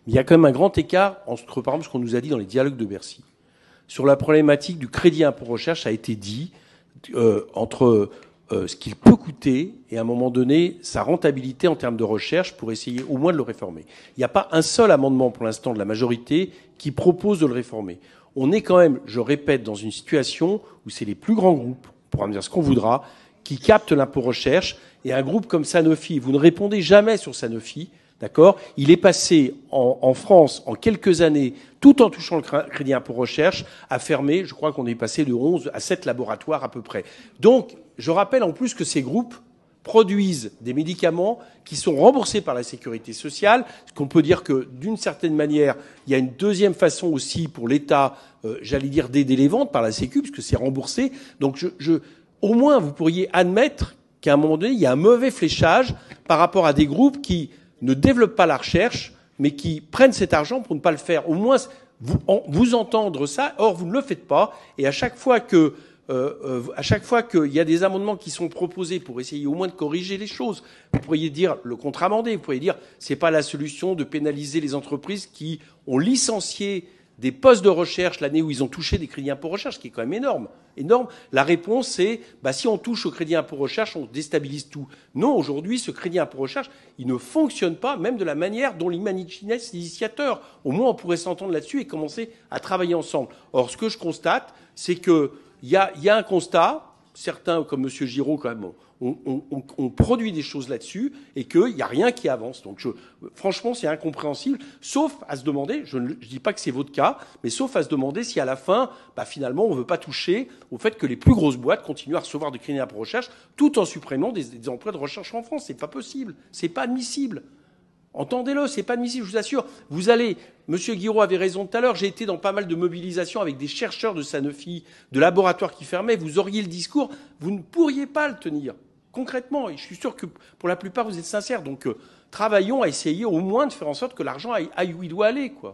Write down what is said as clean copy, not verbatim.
il y a quand même un grand écart entre, par exemple, ce qu'on nous a dit dans les dialogues de Bercy. Sur la problématique du crédit impôt recherche, ça a été dit, entre ce qu'il peut coûter et à un moment donné sa rentabilité en termes de recherche pour essayer au moins de le réformer. Il n'y a pas un seul amendement pour l'instant de la majorité qui propose de le réformer. On est quand même, je répète, dans une situation où c'est les plus grands groupes, on pourra me dire ce qu'on voudra, qui captent l'impôt recherche, et un groupe comme Sanofi, vous ne répondez jamais sur Sanofi, d'accord ? Il est passé en France, en quelques années, tout en touchant le crédit impôt recherche, à fermer, je crois qu'on est passé de 11 à 7 laboratoires à peu près. Donc, je rappelle en plus que ces groupes produisent des médicaments qui sont remboursés par la sécurité sociale, ce qu'on peut dire que, d'une certaine manière, il y a une deuxième façon aussi pour l'État, j'allais dire, d'aider les ventes par la Sécu, puisque c'est remboursé. Donc, au moins, vous pourriez admettre qu'à un moment donné, il y a un mauvais fléchage par rapport à des groupes qui ne développent pas la recherche, mais qui prennent cet argent pour ne pas le faire. Au moins, vous entendre ça, or vous ne le faites pas, et à chaque fois qu'il y a des amendements qui sont proposés pour essayer au moins de corriger les choses, vous pourriez dire le contre-amender, vous pourriez dire c'est pas la solution de pénaliser les entreprises qui ont licencié des postes de recherche l'année où ils ont touché des crédits impôt recherche, ce qui est quand même énorme. La réponse, c'est si on touche au crédit impôt recherche, on déstabilise tout. Non, aujourd'hui, ce crédit impôt recherche, il ne fonctionne pas, même de la manière dont l'imaginait l'initiateur. Au moins, on pourrait s'entendre là-dessus et commencer à travailler ensemble. Or, ce que je constate, c'est qu'il y a un constat, certains, comme M. Giraud, quand même, on produit des choses là-dessus et qu'il n'y a rien qui avance. Donc, franchement, c'est incompréhensible, sauf à se demander, je ne dis pas que c'est votre cas, mais sauf à se demander si à la fin, finalement, on ne veut pas toucher au fait que les plus grosses boîtes continuent à recevoir des crédits d'impôt recherche tout en supprimant des emplois de recherche en France. C'est pas possible. C'est pas admissible. Entendez-le, c'est pas admissible, je vous assure. Monsieur Guiraud avait raison tout à l'heure, j'ai été dans pas mal de mobilisations avec des chercheurs de Sanofi, de laboratoires qui fermaient, vous auriez le discours, vous ne pourriez pas le tenir. Concrètement, et je suis sûr que pour la plupart vous êtes sincères, donc travaillons à essayer au moins de faire en sorte que l'argent aille où il doit aller, quoi.